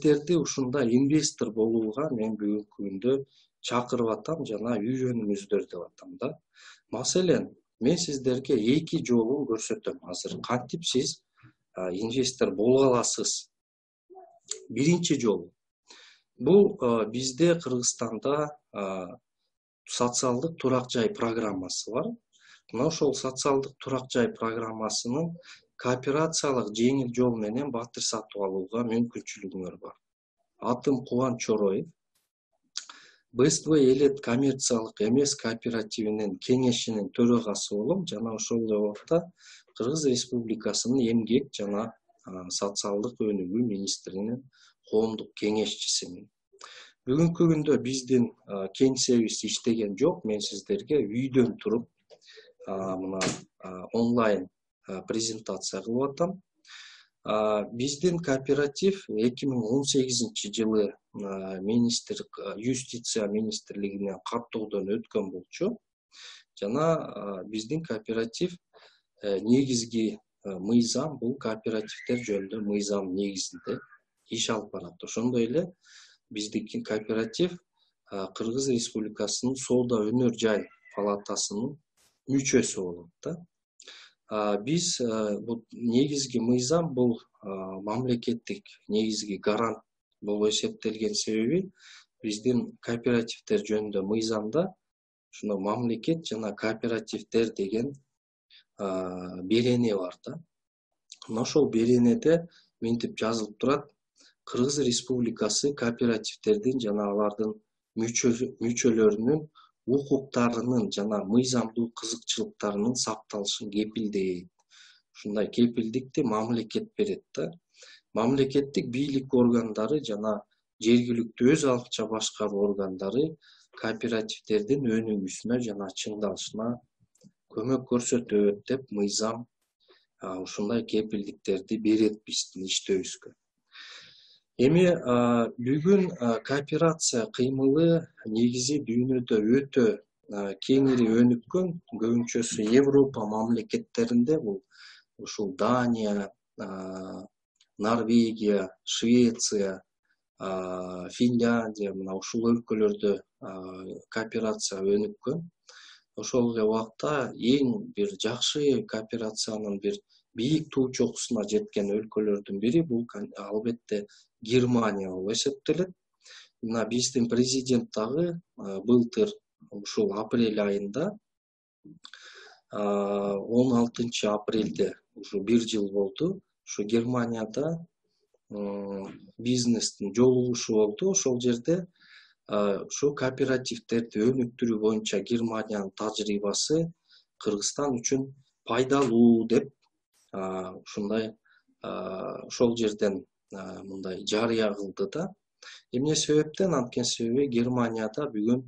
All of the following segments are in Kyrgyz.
сиздерди ушундай инвестор болууга мен бүгүнкү күндө чакырып атам жана үйрөнүңүздөр деп атам да. Маселен, мен сиздерге 2 жолун көрсөтөм азыр. Кантип сиз инвестор боло аласыз. Биринчи жол. Бул бизде Кыргызстанда социалдык турак жай программасы бар. Мына ошол социалдык турак жай программасынын кооперациялык жеңил жол менен батир сатып алууга мүмкүнчүлүгүңөр бар. Атым Кубан Чороев. БСТ элет коммерциялык эмес кооперативинин кеңешинин төрагасы болом жана ошол эле убакта Кыргыз Республикасынын эмгек жана социалдык өнүгүү министринин коомдук кеңешчисимин. Бүгүнкү күндө биздин кеңсебиз иштеген жок. Мен сиздерге үйдөн туруп мына онлайн презентация кылып атам. Биздин кооператив 2018 жылы юстиция министрлигинен каттоодон өткөн болчу. Жана биздин кооператив негизги мыйзам бул кооперативдер жөнүндө мыйзам негизинде иш алып барат. Ошондой эле биздин кооператив Кыргыз Республикасынын соода өнөр жай палатасынын мүчөсү болот да. Биз бул негизги мыйзам бул мамлекеттик негизги гарант болуп эсептелген себеби биздин кооперативдер жөнүндө мыйзамда ушуну мамлекет жана кооперативдер деген берене бар да. Мына ошол беренеде мынтип жазылып турат: Кыргыз Республикасы кооперативдердин жана алардын мүчөлөрүнүн укуктарынын жана мыйзамдуу кызыкчылыктарынын сакталышын кепилдейт. Ушундай кепилдикти мамлекет берет да. Мамлекеттик бийлик органдары жана жергиликтүү өз алча башкаруу органдары кооперативдердин өнүгүүсүнө жана чыңдалышына көмөк көрсөтөт деп мыйзам ушундай кепилдиктерди берет биздин иштөөбүзгө. Эми бүгүн кооперация кыймылы негизи дүйнөдө өтө кеңири өнүккөн, көбүнчөсү Европа мамлекеттеринде бул ушул Дания, Норвегия, Швеция, Финляндия мына ушул өлкөлөрдө кооперация өнүккөн. Ошол эле убакта эң бир жакшы кооперациянын бир бийик туу чокусуна жеткен өлкөлөрдүн бири бул албетте Германия болуп эсептелет. Мына биздин президент дагы былтыр ушул апрель айында 16 апрелде ушу 1 жыл болду. Ушу Германияда бизнестин жолугушу болду. Ошол жерде ушу кооперативдерди өнүктүрүү боюнча Германиянын тажрыйбасы Кыргызстан үчүн пайдалуу деп ушундай ошол жерден мындай жарыя кылды да. Эмне себептен? Анткени себеби Германияда бүгүн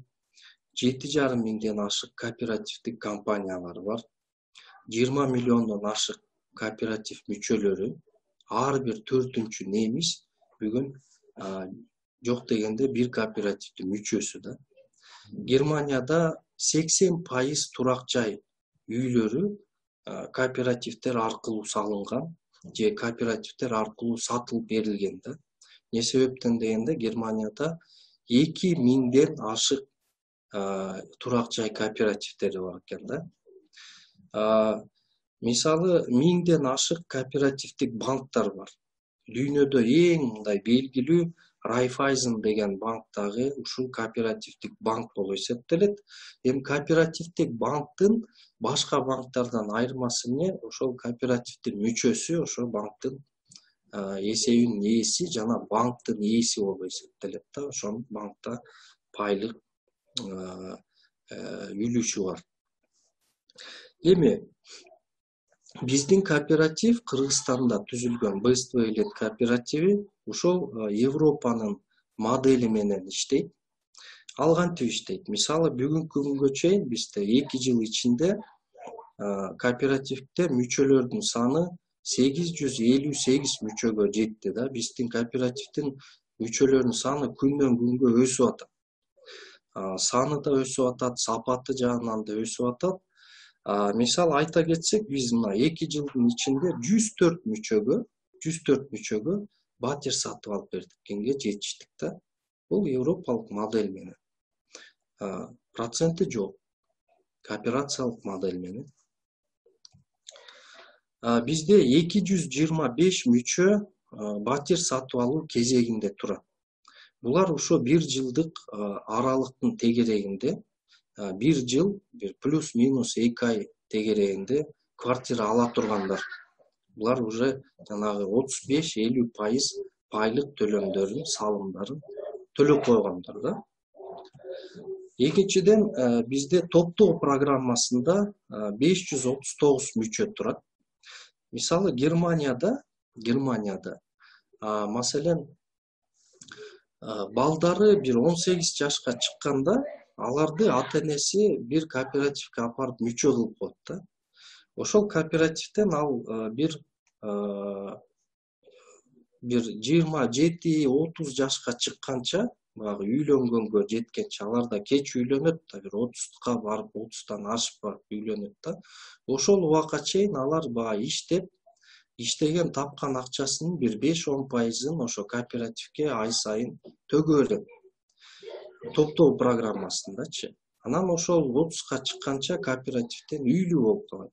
7,5 миңден ашык кооперативдик компаниялар бар. 20 миллиондон ашык кооператив мүчөлөрү, ар бир 4-үнчү немис бүгүн жок дегенде бир кооперативдин мүчөсү да. Германияда 80% турак жай үйлөрү кооперативдер аркылуу салынган же кооперативдер аркылуу сатылып берилген да. Не себептен дегенде Германияда 2 миңден ашык турак жай кооперативдери бар экен да. Мисалы 1000ден ашык кооперативдик банктар бар. Дүйнөдө эң мындай белгилүү Райфайзен деген банк дагы ушул кооперативдик банк болуп эсептелет. Эми кооперативдик банктын башка банктардан айырмасы эмне? Ошол кооперативдин мүчөсү ошол банктын эсебинин ээси жана банктын ээси болуп эсептелет да. Ошол банкта пайлык үлүшү бар. Эми биздин кооператив Кыргызстанда түзүлгөн БСТ элет кооперативи ушол Европанын модели менен иштейт. Ал кантип иштейт? Мисалы бүгүнкү күнгө чейин бизде 2 жыл ичинде кооперативде мүчөлөрдүн саны 858 мүчөгө жетти да. Биздин кооперативдин мүчөлөрүнүн саны күндөн күнгө өсүп атат. Саны да өсүп атат, сапаты жагынан да өсүп атат. Мисал айта кетсек, биз мына 2 жылдын ичинде 104 мүчөгө батир сатып алып бердиккенге жетиштик да. Бул европалык модель менен. Проценти жок. Кооперациялык модель менен. Бизде 225 мүчө батир сатып алуу кезегинде турат. Булар ошо 1 жылдык аралыктын тегерегинде, 1 жыл, плюс минус 2 ай тегерегинде квартира ала тургандар. Булар уже жанагы 35-50% пайлык төлөмдөрүн, салымдарын төлөп койгондар да. Экинчиден, бизде топтоо программасында 539 мүчө турат. Мисалы Германияда, маселен, балдары бир 18 жашка чыкканда, аларды ата-энеси бир кооперативге апарып мүчө кылып коет да. Ошол кооперативден ал бир 27-30 жашка чыкканча, баягы үйлөнгөнгө жеткенче, алар да кеч үйлөнөт да, бир 30ка барып, 30тан ашып барып үйлөнөт да. Ошол убакка чейин алар баягы иштеген тапкан акчасынын бир 5-10%-ын ошо кооперативге ай сайын төгө берет. Топтоо программасындачы. Анан ошол 30ка чыкканча кооперативден үйлүү болуп калат.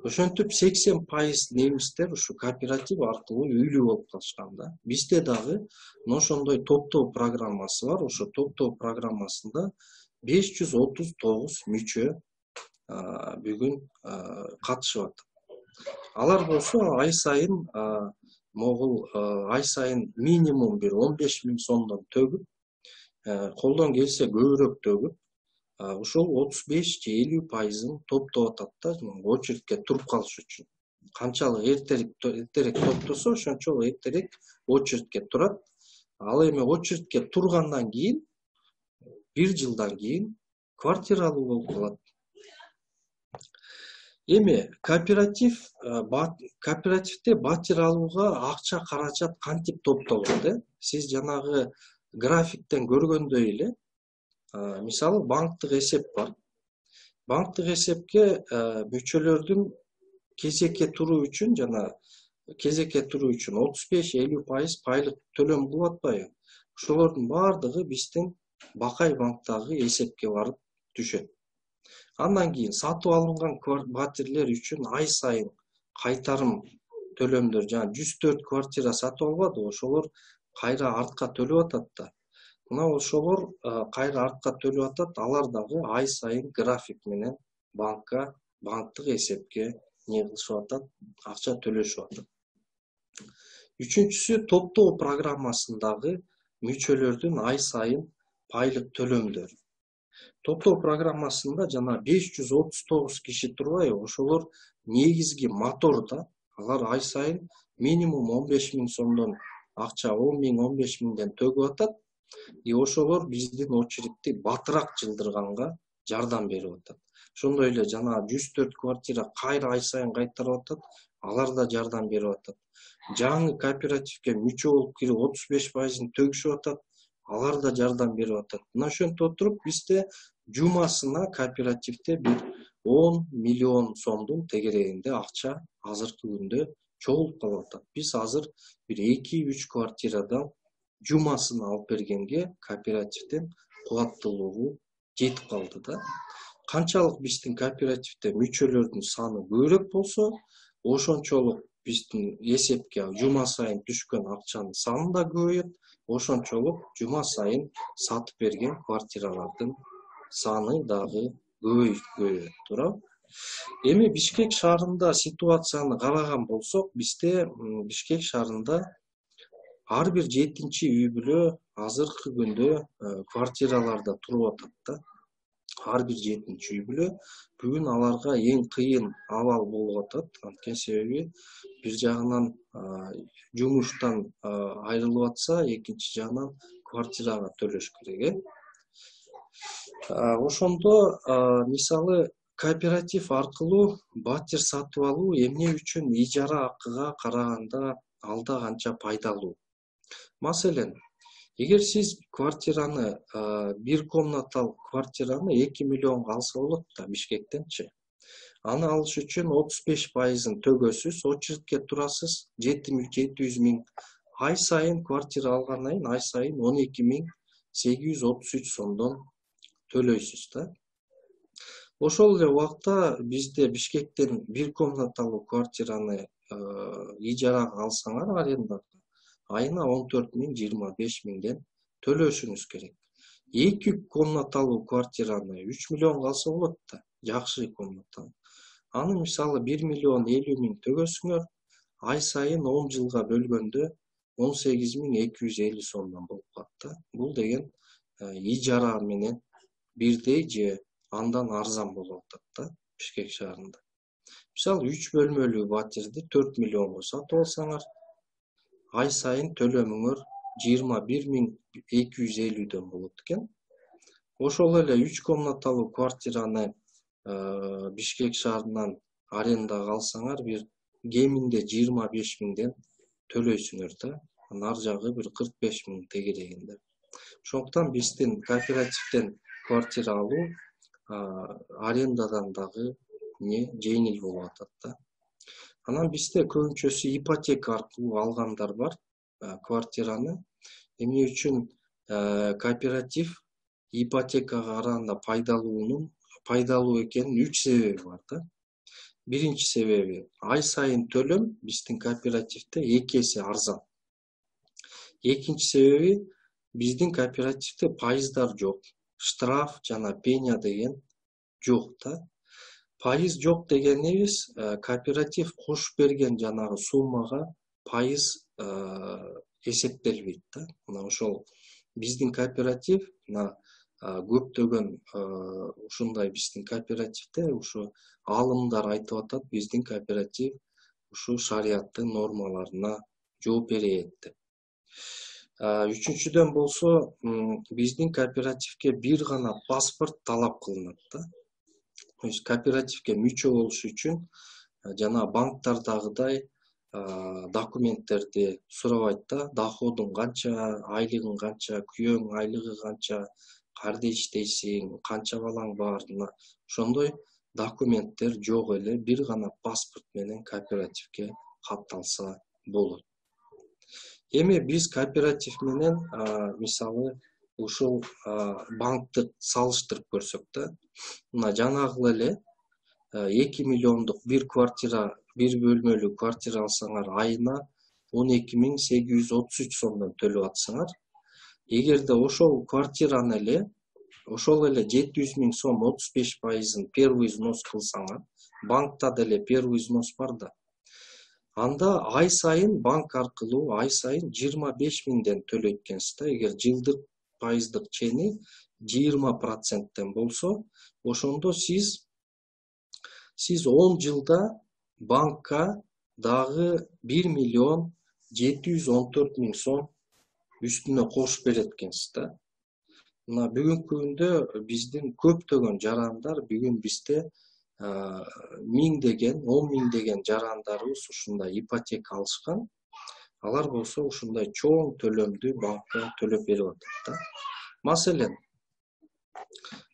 Ошентип 80% немистер ушу кооператив аркылуу үйлүү болуп калышкан да. Бизде дагы ошондой топтоо программасы бар. Ошо топтоо программасында 539 мүчө бүгүн катышып атат. Алар болсо ай сайын могул ай сайын минимум бир 15 миң сомдон төгүп, колдон келсе көбүрөөк төгүп, ошол 35-50%-ын топтоп атат да, очередке туруп калыш үчүн. Канчалык эртерээк топтосо, ошончолук эртерээк очередке турат. Ал эми очередке тургандан кийин, 1 жылдан кийин квартира алуу болуп калат. Эми кооперативде батир алууга акча каражат кантип топтолот? Сиз жанагы графиктен көргөндөй эле, мисалы банктык эсеп бар. Банктык эсепке мүчөлөрдүн кезекке туруу үчүн 35-50% пайлык төлөм кылып атпайбы? Ошолордун бардыгы биздин Бакай банктагы эсепке барып түшөт. Андан кийин сатып алынган батирлер үчүн ай сайын кайтарым төлөмдөр, 104 квартира сатып албады, ошолор кайра артка төлөп атат да. Мына ошолор кайра артка төлөп атат, алар дагы ай сайын график менен банктык эсепке кылышып атат, акча төлөшүп атат. Үчүнчүсү, топтоо программасындагы мүчөлөрдүн ай сайын пайлык төлөмдөр. Топтоо программасында жана 539 киши турбайбы, ошолор негизги мотор да. Алар ай сайын минимум 15 миң сомдон акча 10 миң, 15 миңден төгүп атат. Ошолор биздин очередти батыраак жылдырганга жардам берип атат. Ошондой эле жана 104 квартира кайра ай сайын кайтарып атат, алар да жардам берип атат. Жаңы кооперативге мүчө болуп кирип 35%-ын төгүшүп атат, алар да жардам берип атат. Мына ошентип отуруп бизде жумасына кооперативде бир 10 миллион сомдун тегерегинде акча азыркы күндө чогулуп калып атат. Биз азыр бир 2-3 квартирадан жумасын алып бергенге кооперативдин кубаттуулугу жетип калды да. Канчалык биздин кооперативде мүчөлөрдүн саны көбүрөөк болсо, ошончолук биздин эсепке жума сайын түшкөн акчанын саны да көбөйөт, ошончолук жума сайын сатып берген квартиралардын саны дагы көбөйөт, туурабы? Эми Бишкек шаарында ситуацияны караган болсок, бизде Бишкек шаарында ар бир 7-чи үй бүлө азыркы күндө квартираларда туруп атат да. Ар бир 7-чи үй бүлө бүгүн аларга эң кыйын абал болуп атат. Анткени себеби бир жагынан жумуштан айрылып атса, экинчи жагынан квартирага төлөш керек. Ошондо мисалы кооператив аркылуу батир сатып алуу эмне үчүн ижара акыга караганда алда канча пайдалуу? Маселен, эгер сиз квартираны, бир комнаталык квартираны 2 миллионго алса болот да Бишкектенчи. Аны алыш үчүн 35%-ын төгөсүз, очередке турасыз, 700 миң ай сайын квартира алгандан кийин ай сайын 12.833 сомдон төлөйсүз да. Ошол эле убакта бизде Бишкектен бир комнаталуу квартираны ижарага алсаңар арендага айына 14.000-25.000ден төлөшүңүз керек. 2 комнаталуу квартираны 3 миллионго алса болот да, жакшы комната. Аны мисалы 1.050.000 төгөсүңөр, ай сайын 10 жылга бөлгөндө 18.250 сомдон болуп калат да. Бул деген ижара менен бирдей же андан арзан болуп атат да Бишкек шаарында. Мисалы 3 бөлмөлүү батирди 4 миллионго сатып алсаңар, ай сайын төлөмүңөр 21.250дөн болот экен. Ошол эле 3 комнаталуу квартираны Бишкек шаарынан арендага алсаңар, бир кеминде 25.000ден төлөйсүңөр да. Ар жагы бир 45.000 тегерегинде. Ошондуктан биздин кооперативден квартира алуу арендадан дагы жеңил болуп атат да. Анан бизде көбүнчөсү ипотека аркылуу алгандар бар квартираны. Эмне үчүн кооператив ипотекага караганда пайдалуу экенин 3 себеби бар да. Биринчи себеби, ай сайын төлөм биздин кооперативде 2 эсе арзан. Экинчи себеби, биздин кооперативде пайыздар жок. Штраф жана пеня деген жок да. Пайыз жок дегенибиз, кооператив кошуп берген жанагы суммага пайыз эсептелбейт да. Мына ошол биздин кооператив көптөгөн ушундай биздин кооперативде ушу алымдар айтып атат, биздин кооператив ушу шарияттын нормаларына жооп берет деп. Үчүнчүдөн болсо, биздин кооперативге бир гана паспорт талап кылынат да. Кооперативге мүчө болуш үчүн жана банктардагыдай документтерди сурабайт да. Доходуң канча, айлыгың канча, күйөөңүн айлыгы канча, каерде иштейсиң, канча балаң бар, ошондой документтер жок эле, бир гана паспорт менен кооперативге катталса болот. Эми биз кооператив менен мисалы ушул банкты салыштырып көрсөк да, мына жанагы эле 2 миллиондук бир квартира, бир бөлмөлүү квартира алсаңар, айына 12.833 сомдон төлөп атсаңар, эгерде ошол квартираны эле, ошол эле 700.000 сом 35%-ын первый взнос кылсаңар, банкта деле первый взнос бар да. Анда ай сайын банк аркылуу ай сайын 25.000ден төлөйт экенсиз да. Эгер жылдык пайыздык чени 20%тен болсо, ошондо сиз 10 жылда банкка дагы 1.714.000 сом үстүнө кошуп берет экенсиз да. Мына бүгүнкү күндө биздин көптөгөн жарандар, бүгүн бизде 1000 деген жарандарыбыз ушундай ипотека алышкан. Алар болсо ушундай чоң төлөмдү банкка төлөп берип атат да. Маселен,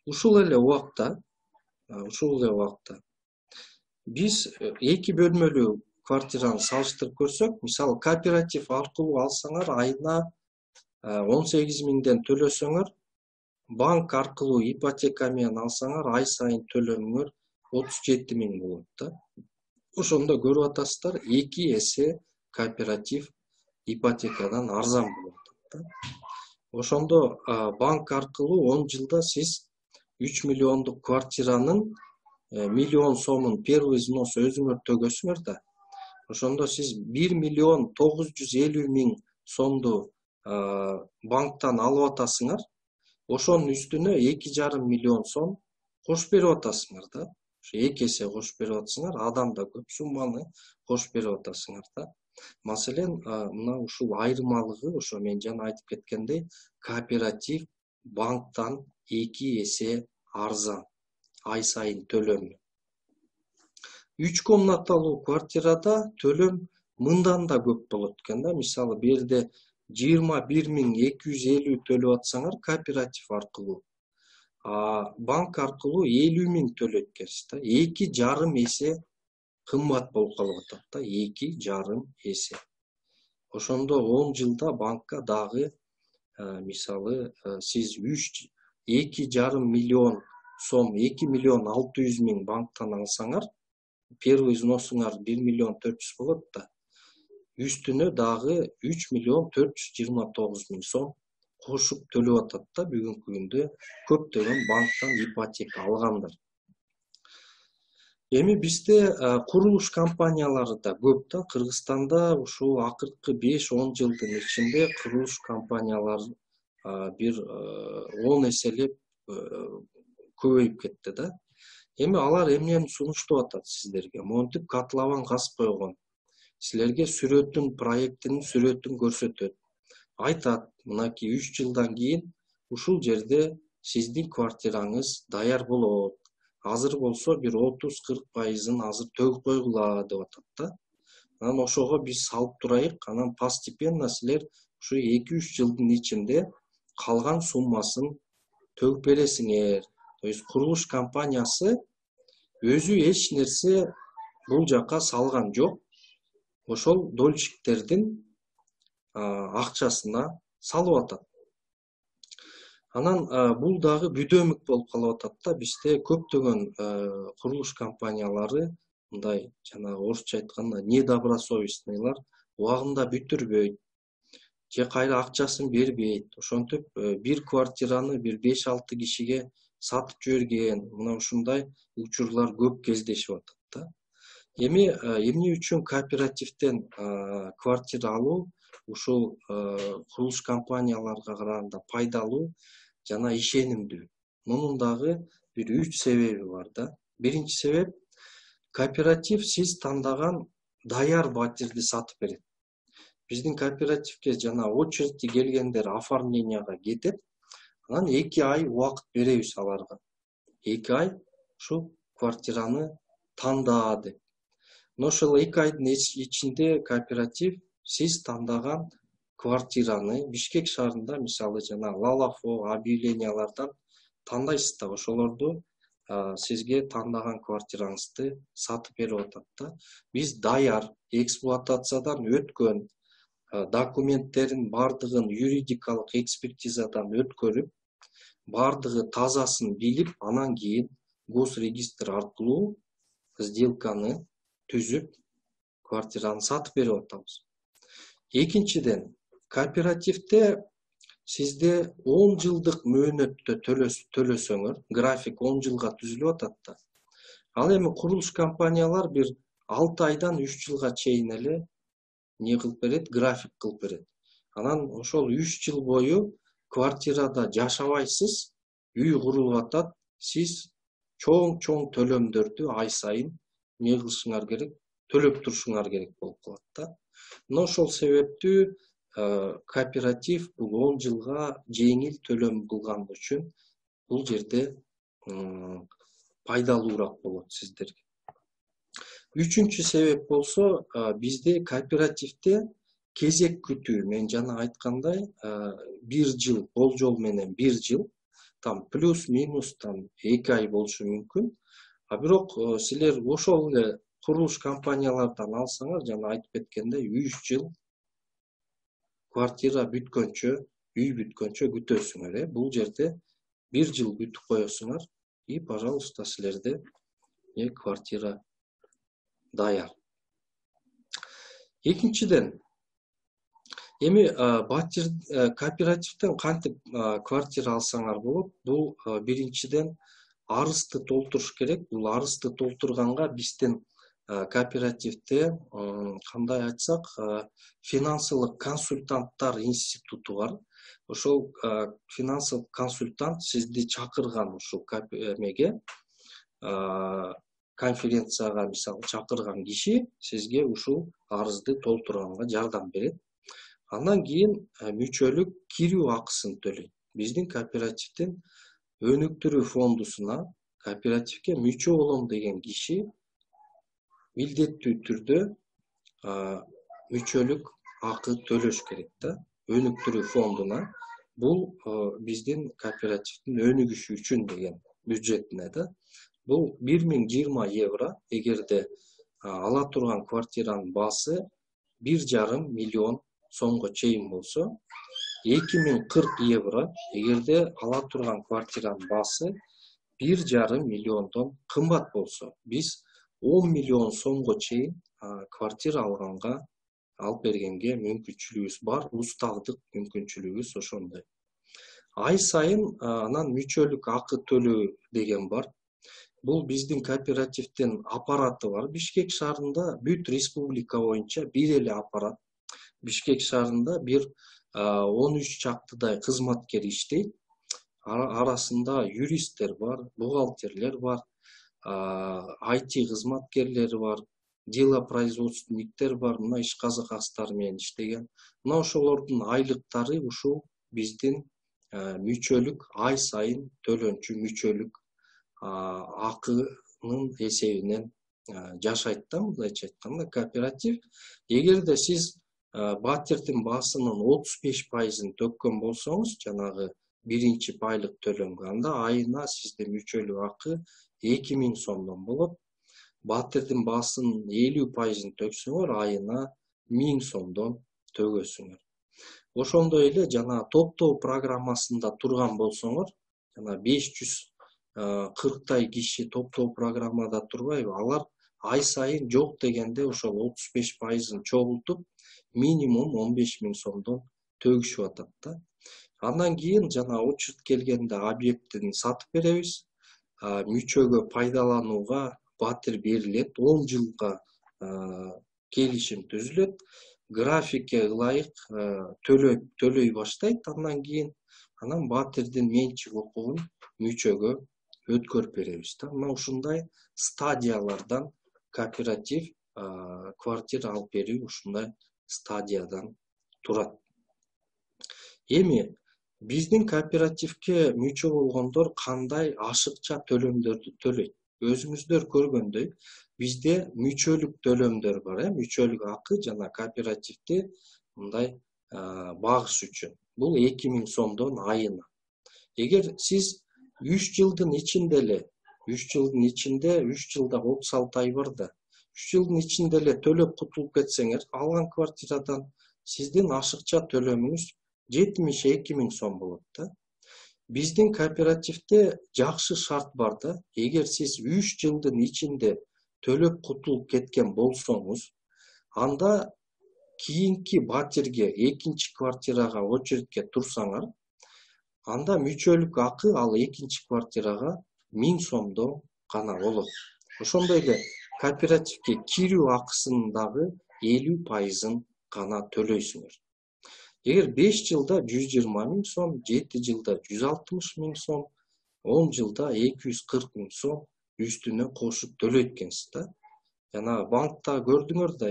ушул эле убакта биз 2 бөлмөлүү квартираны салыштырып көрсөк, мисалы кооператив аркылуу алсаңар, айына 18.000ден төлөсөңөр, банк аркылуу ипотека менен алсаңар, ай сайын төлөмүңөр 37.000 болот да. Ошондо көрүп атасыздар, 2 эсе кооператив ипотекадан арзан болуп атат да. Ошондо банк аркылуу 10 жылда сиз 3 миллиондук квартиранын миллион сомун первый взнос өзүңөр төгөсүңөр да. Ошондо сиз 1.950.000 сомду банктан алып атасыңар. Ошонун үстүнө 2,5 миллион сом кошуп берип атасыңар да. Ошо 2 эсе кошуп берип атасыңар, адам да көп сумманы кошуп берип атасыңар да. Маселен, мына ушул айырмалыгы, ошо мен жана айтып кеткендей, кооператив банктан 2 эсе арзан ай сайын төлөмү. 3 комнаталуу квартирада төлөм мындан да көп болот экен да. Мисалы, бу жерде 21.250 төлөп атсаңар кооператив аркылуу, банк аркылуу 50.000 төлөйт экенсиз да. 2,5 эсе кымбат болуп калып атат да, 2,5 эсе. Ошондо 10 жылда банкка дагы мисалы сиз 2,5 миллион сом, 2,6 миллион банктан алсаңар, первый взносуңар 1,4 миллион болот да. Үстүнө дагы 3,429 миң сом кошуп төлөп атат да бүгүнкү күндө көптөгөн банктан ипотека алгандар. Эми бизде курулуш компаниялары да көп да. Кыргызстанда ушул акыркы 5-10 жылдын ичинде курулуш компаниялары бир 10 эселеп көбөйүп кетти да. Эми алар эмнени сунуштап атат сиздерге? Монтип котлован казып койгон. Силерге проекттин сүрөтүн көрсөтөт. Айтат, мынакей 3 жылдан кийин ушул жерде сиздин квартираңыз даяр болот. Азыр болсо бир 30-40% азыр төгүп койгула деп атат да. Анан ошого биз салып турайык, анан постепенно силер ушу 2-3 жылдын ичинде калган суммасын төгүп бересиңер. То есть курулуш компаниясы өзү эч нерсе бул жака салган жок. Ошол дольщиктердин акчасына салып атат. Анан бул дагы бүдөмүк болуп калып атат да. Бизде көптөгөн курулуш компаниялары мындай жанагы орусча айтканда недобросовестныйлар убагында бүтүрбөйт же кайра акчасын бербейт. Ошентип бир квартираны бир 5-6 кишиге сатып жиберген, мына ушундай учурлар көп кездешип атат да. Эми эмне үчүн кооперативден квартира алуу ушул курулуш компанияларга караганда пайдалуу жана ишенимдүү? Мунун дагы бир 3 себеби бар да. Биринчи себеп, кооператив сиз тандаган даяр батирди сатып берет. Биздин кооперативге жана очередти келгендер оформленияга кетет. Анан 2 ай убакыт беребиз аларга. 2 ай ушул квартираны танда деп. Ошол 2 айдын ичинде кооператив сиз тандаган квартираны Бишкек шаарында мисалы жана Лалафо объявлениялардан тандайсыз да, ошолорду сизге тандаган квартираңызды сатып берип атат да. Биз даяр эксплуатациядан өткөн документтерин бардыгын юридикалык экспертизадан өткөрүп, бардыгы тазасын билип, анан кийин госрегистр аркылуу сделканы түзүп, квартираны сатып берип атабыз. Экинчиден, кооперативде сизде 10 жылдык мөөнөттө төлөсөңөр, график 10 жылга түзүлүп атат да. Ал эми курулуш компаниялар бир 6 айдан 3 жылга чейин эле не кылып берет, график кылып берет. Анан ошол 3 жыл бою квартирада жашабайсыз, үй курулуп атат, сиз чоң төлөмдөрдү ай сайын не кылышыңар керек, төлөп турушуңар керек болуп калат да. Мына ошол себептүү кооператив бул 10 жылга жеңил төлөм кылган үчүн бул жерде пайдалуураак болот сиздерге. Үчүнчү себеп болсо, бизде кооперативде кезек күтүү, мен жана айткандай, 1 жыл, болжол менен 1 жыл, там плюс минус там 2 ай болушу мүмкүн. Бирок силер ошол эле курулуш компаниялардан алсаңар, жана айтып кеткендей, 3 жыл квартира бүткөнчө, үй бүткөнчө күтөсүңөр. Бул жерде 1 жыл күтүп коесуңар и, пожалуйста, силерде квартира даяр. Экинчиден, эми кооперативден кантип квартира алсаңар болот? Бул биринчиден арызды толтуруш керек. Бул арызды толтурганга биздин кооперативде кандай айтсак, финансылык консультанттар институту бар. Ошол финансылык консультант сизди чакырган ушул эмеге, конференцияга мисалы чакырган киши сизге ушул арызды толтурганга жардам берет. Андан кийин мүчөлүк кирүү акысын төлөйт. Биздин кооперативдин өнүктүрүү фондусуна кооперативге мүчө болом деген киши милдеттүү түрдө мүчөлүк акы төлөш керек да. Өнүктүрүү фондуна бул биздин кооперативдин өнүгүшү үчүн деген бюджетине да. Бул 1020 евро, эгерде ала турган квартиранын баасы 1,5 миллион сомго чейин болсо 2040 евро, эгерде ала турган квартиранын баасы 1,5 миллиондон кымбат болсо, биз 10 миллион сомго чейин квартира алганга алып бергенге мүмкүнчүлүгүбүз бар, усталдык мүмкүнчүлүгүбүз ошондой. Ай сайын анан мүчөлүк акы төлөө деген бар. Бул биздин кооперативдин аппараты бар. Бишкек шаарында бүт республика боюнча бир эле аппарат. Бишкек шаарында бир 13 чактыдай кызматкер иштейт. Арасында юристтер бар, бухгалтерлер бар, IT кызматкерлери бар, делопроизводственниктер бар, мына иш казыкастар менен иштеген. Мына ошолордун айлыктары ушул биздин мүчөлүк ай сайын төлөнчү мүчөлүк акынын эсебинен жашайт да, мындайча айтканда кооператив. Эгерде сиз батирдин баасынын 35%-ын төккөн болсоңуз, жанагы биринчи пайлык төлөнгө, анда айына сизде мүчөлүк акы 2000 сомдон болот. Батирдин баасынын 50%-ын төксөңөр, айына 1000 сомдон төгөсүңөр. Ошондой эле жана топтоо программасында турган болсоңор, жана 540 киши топтоо программада турбайбы, алар ай сайын жок дегенде ошол 35%-ын чогултуп, минимум 15.000 сомдон төгүшүп атат да. Андан кийин жана очередь келгенде объектин сатып беребиз. Мүчөгө пайдаланууга батир берилет, 10 жылга келишим түзүлөт. Графикке ылайык төлөй баштайт. Андан кийин батирдин менчик укугун мүчөгө өткөрүп беребиз да. Мына ушундай стадиялардан кооператив квартира алып берүү ушундай стадиядан турат. Эми биздин кооперативге мүчө болгондор кандай ашыкча төлөмдөрдү төлөйт? Өзүңүздөр көргөндөй, бизде мүчөлүк төлөмдөр бар, мүчөлүк акы жана кооперативди мындай багыш үчүн. Бул 2000 сомдон айына. Эгер сиз 3 жылдын ичинде 3 жылда 36 ай бар да, 3 жылдын ичинде эле төлөп кутулуп кетсеңер, алган квартирадан сиздин ашыкча төлөмүңүз 72.000 сом болот да. Биздин кооперативде жакшы шарт бар да. Эгер сиз 3 жылдын ичинде төлөп кутулуп кеткен болсоңуз, анда кийинки батирге, экинчи квартирага очередке турсаңар, анда мүчөлүк акы ал экинчи квартирага 1000 сомдон гана болот. Ошондой эле кооперативге кирүү акысынын дагы 50%-ын гана төлөйсүңөр. Эгер 5 жылда 120.000 сом, 7 жылда 160.000 сом, 10 жылда 240.000 сом үстүнө кошуп төлөйт экенсиз да. Жана банкта көрдүңөр да,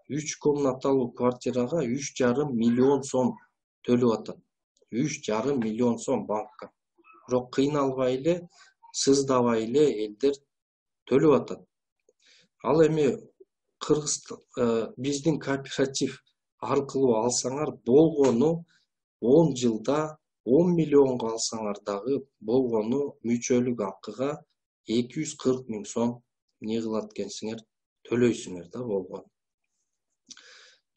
3 комнаталуу квартирага 3,5 миллион сом төлөп атат. 3,5 миллион сом банкка. Бирок кыйналбай эле, сыздабай эле элдер төлөп атат. Ал эми биздин кооператив аркылуу алсаңар болгону 10 жылда 10 миллионго алсаңар дагы болгону мүчөлүк акыга 240.000 сом не кылат экенсиңер, төлөйсүңөр да болгону.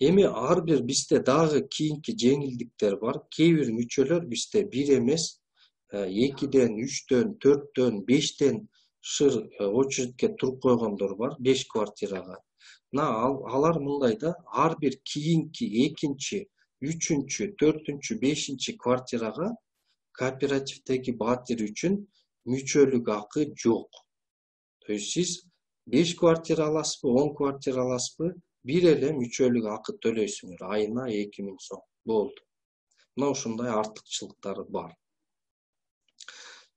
Эми ар бир бизде дагы кийинки жеңилдиктер бар. Кээ бир мүчөлөр бизде 1 эмес, 2ден, 3дөн, 4дөн, 5ден шыр очередке туруп койгондор бар, 5 квартирага. Алар мындай да, ар бир кийинки 2-чи, 3-чү, 4-чү, 5-чи квартирага кооперативдеги батир үчүн мүчөлүк акы жок. То есть сиз 5 квартира аласызбы, 10 квартира аласызбы, бир эле мүчөлүк акы төлөйсүңөр, айына 2000 сом. Болду. Мына ушундай артыкчылыктары бар.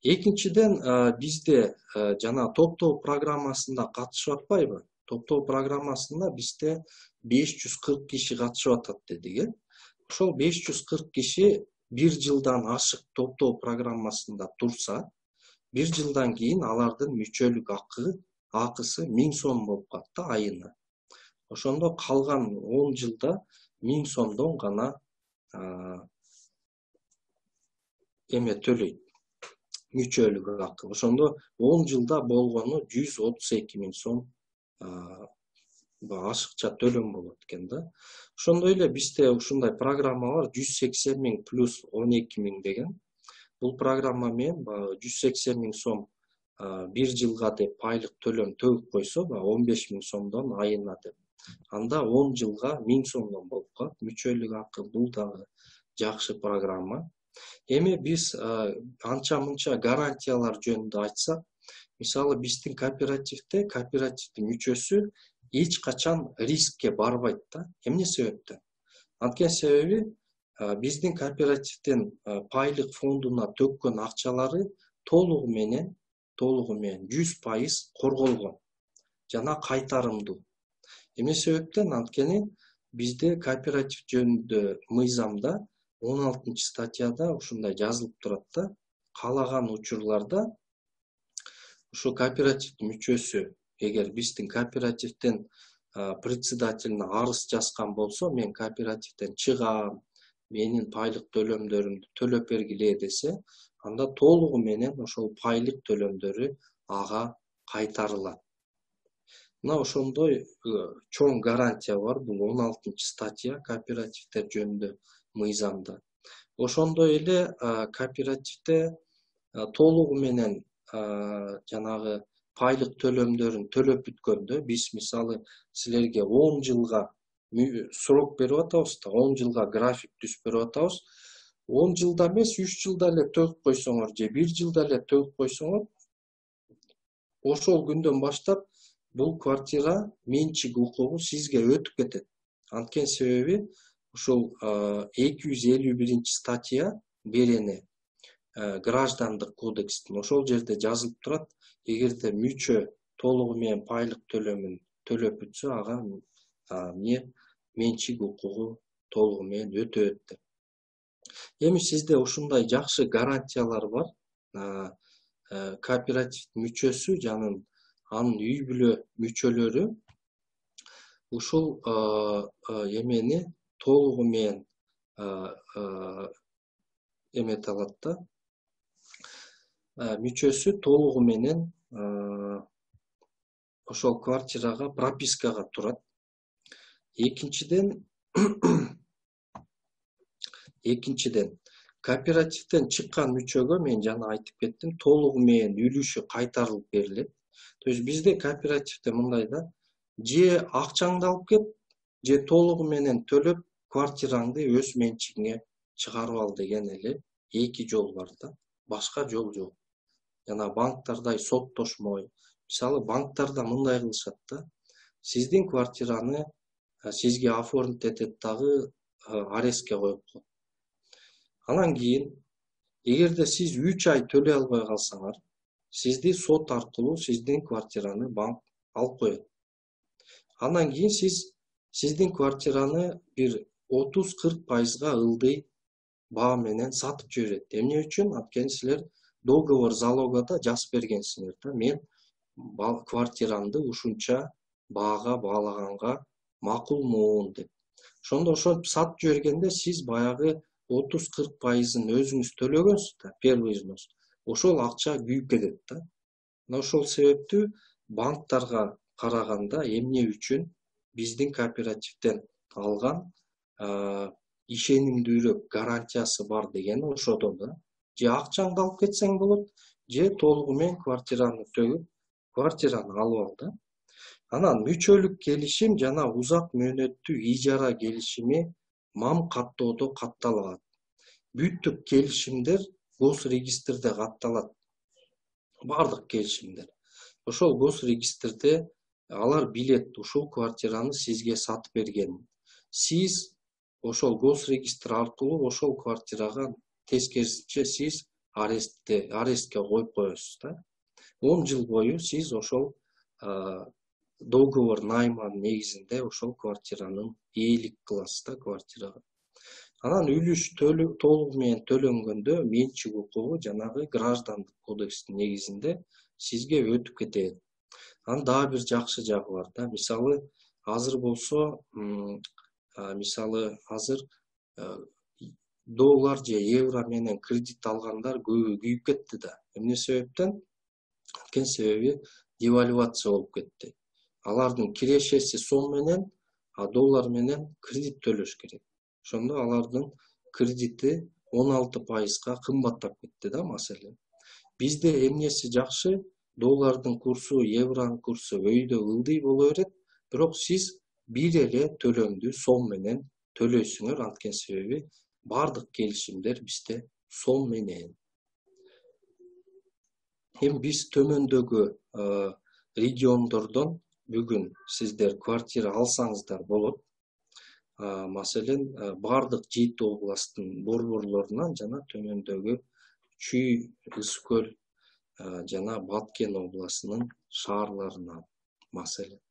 Экинчиден, бизде жана топтоо программасында катышып атпайбы? Топтоо программасында бизде 540 киши катышып атат дедик. Ошол 540 киши 1 жылдан ашык топтоо программасында турса, 1 жылдан кийин алардын мүчөлүк акысы 1000 сом болуп калат да айына. Ошондо калган 10 жылда 1000 сомдон гана төлөйт. Мүчөлүк акы. Ошондо 10 жылда болгону 132.000 сом ашыкча төлөм болот экен да. Ошондой эле бизде ушундай программа бар, 180 миң плюс 12 миң деген. Бул программа менен баягы 180 миң сом бир жылга деп айлык төлөм төгүп койсо, 15 миң сомдон айына деп. Анда 10 жылга 1000 сомдон болуп калат. Мүчөлүк акы, бул дагы жакшы программа. Эми биз анча мынча гарантиялар жөнүндө айтсак, мисалы биздин кооперативдин мүчөсү эч качан рискке барбайт да. Эмне себептен? Анткени себеби биздин кооперативдин пайлык фондуна төккөн акчалары толугу менен 100% корголгон жана кайтарымдуу. Эмне себептен? Анткени бизде кооператив жөнүндө мыйзамда 16-статьяда ушундай жазылып турат да, каалаган учурларда ушу кооперативдин мүчөсү эгер биздин кооперативдин председателине арыз жазган болсо, мен кооперативден чыгам, менин пайлык төлөмдөрүмдү төлөп бергиле десе, анда толугу менен ошол пайлык төлөмдөрү ага кайтарылат. Мына ошондой чоң гарантия бар, бул 16-статья кооперативдер жөнүндө мыйзамда. Ошондой эле кооперативде толугу менен жанагы пайлык төлөмдөрүн төлөп бүткөндө, биз мисалы силерге 10 жылга срок берип атабыз да, 10 жылга график түзүп берип атабыз. 10 жылда эмес, 3 жылда эле төгүп койсоңор же 1 жылда эле төгүп койсоңор, ошол күндөн баштап бул квартира менчик укугу сизге өтүп кетет. Анткени себеби ушул 251-статья берени граждандык кодекстин, ошол жерде жазылып турат, эгерде мүчө толугу менен пайлык төлөмүн төлөп бүтсө, ага менчик укугу толугу менен өтөт деп. Эми сизде ушундай жакшы гарантиялар бар. Кооперативдин мүчөсү жана анын үй бүлө мүчөлөрү ушул эмени толугу менен эмете алат да. Мүчөсү толугу менен ошол квартирага пропискага турат. Экинчиден кооперативден чыккан мүчөгө, мен жана айтып кеттим, толугу менен үлүшү кайтарылып берилет. То есть бизде кооперативде мындай да, же акчаңды алып кеп, же толугу менен төлөп квартираңды өз менчигиңе чыгарып ал деген эле эки жол бар да. Башка жол жок. Жана банктардай соттошмой. Мисалы банктарда мындай кылышат да, сиздин квартираны сизге оформить этет дагы арестке коюп коет. Анан кийин, эгерде сиз 3 ай төлөй албай калсаңар, сизди сот аркылуу сиздин квартираны банк алып коет. Андан кийин сиздин квартираны бир 30-40%га ылдый баа менен сатып жиберет. Эмне үчүн? Анткени силер договор залогада жазып бергенсиңер да, мен квартирамды ушунча баага баалаганга макулмун деп. Ошондо ошентип сатып жибергенде сиз баягы 30-40%-ын өзүңүз төлөгөнсүз да, первый взнос. Ошол акча күйүп кетет да. Ошол себептүү банктарга караганда эмне үчүн биздин кооперативден алган ишенимдүүрөөк гарантиясы бар деген ошодон да. Же акчаңды алып кетсең болот, же толугу менен квартираны төгүп, квартираны алып ал да. Анан мүчөлүк келишим жана узак мөөнөттүү ижара келишими МАМ каттоодо катталат. Бүттүк келишимдер госрегистрде катталат. Бардык келишимдер. Ошол госрегистрде алар билет ушул квартираны сизге сатып бергенин. Сиз ошол госрегистр аркылуу ошол квартирага тескерисинче сиз арестке коюп коесуз да. 10 жыл бою сиз ошол договор найманын негизинде ошол квартиранын ээлик кыласыз да квартирага. Анан үлүш толугу менен төлөнгөндө менчик укугу жанагы граждандык кодекстин негизинде сизге өтүп кетет. Анан дагы бир жакшы жагы бар да. Мисалы азыр болсо, азыр доллар же евро менен кредит алгандар көбү күйүп кетти да. Эмне себептен? Анткени себеби девальвация болуп кетти. алардын кирешеси сом менен, доллар менен кредит төлөш керек. Ошондо алардын кредити 16%га кымбаттап кетти да маселе. Бизде эмнеси жакшы? Доллардын курсу, евронун курсу өйдө ылдый боло берет, бирок сиз бир эле төлөмдү сом менен төлөйсүңөр. Анткени себеби бардык келишимдер бизде сом менен. Эми биз төмөндөгү региондордон бүгүн сиздер квартира алсаңыздар болот. Маселен, бардык 7 областтын борборлорунан жана төмөндөгү Чүй, Ысык көл жана Баткен областынын шаарларынан маселен.